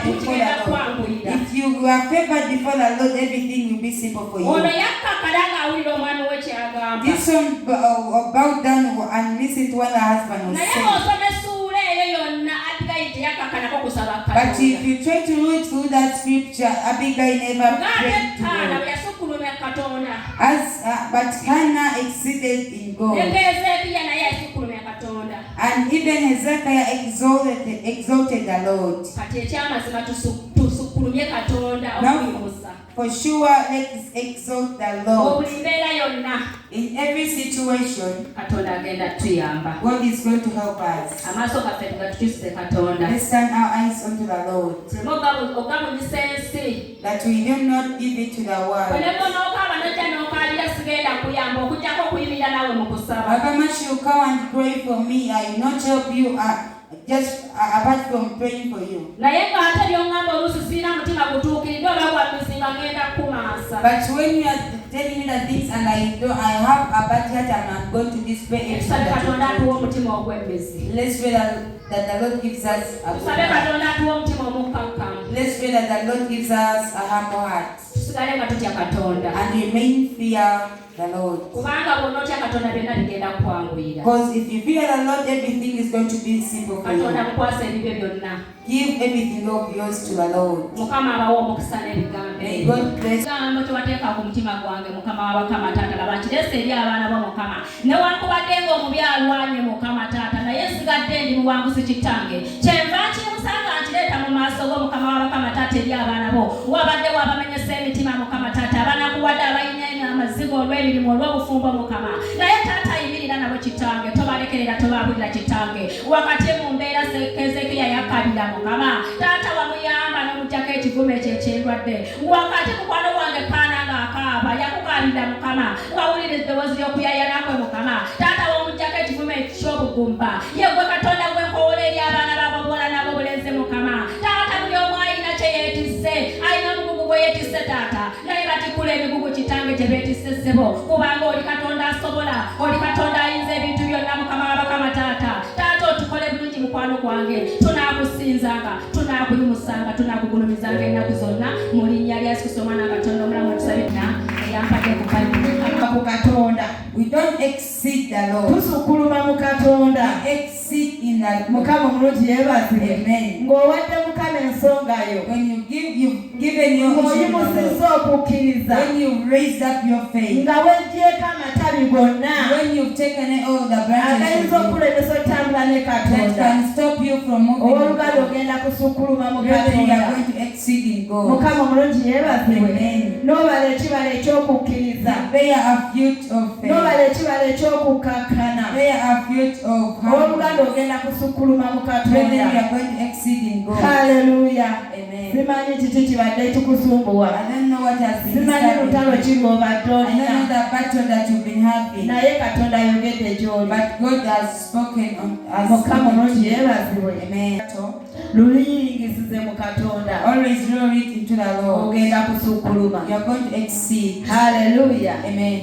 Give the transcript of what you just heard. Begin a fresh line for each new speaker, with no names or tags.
before the Lord. If you are favored before the Lord, everything will be simple for you. This one bowed down and listened to what the husband was saying. But if you try to read through that scripture, Abigail never prayed to God. But Hannah exceeded in God. And even Hezekiah exalted the Lord. Now, for sure, let's exalt the Lord. In every situation, God is going to help us. Let's turn our eyes onto the Lord. That we do not give it to the world. However much you come and pray for me, I will not help you just apart from praying for you. But when you are telling me the things and I have a bad heart and I'm going to display it, let's pray that the Lord gives us a good heart. Let's pray that the Lord gives us a humble heart. And remain fear the Lord. Because if you fear the Lord, everything is going to be simple for you. Give everything of yours to the Lord. May God bless we don't exceed the Lord. We exceed in the Lord. Amen. When you give, you've given your issue. When you've raised up your faith. When you've taken all the branches that can stop you from moving. You are going to exceed in God. Amen. Bear a fruit of faith. Bear a fruit of heart. Then we are going to exceed in God. Hallelujah. Amen. I don't know what has been happening. I don't know the battle that you've been having. But God has spoken on us. Amen. Always roll it into the Lord. You are going to exceed. Hallelujah. Amen.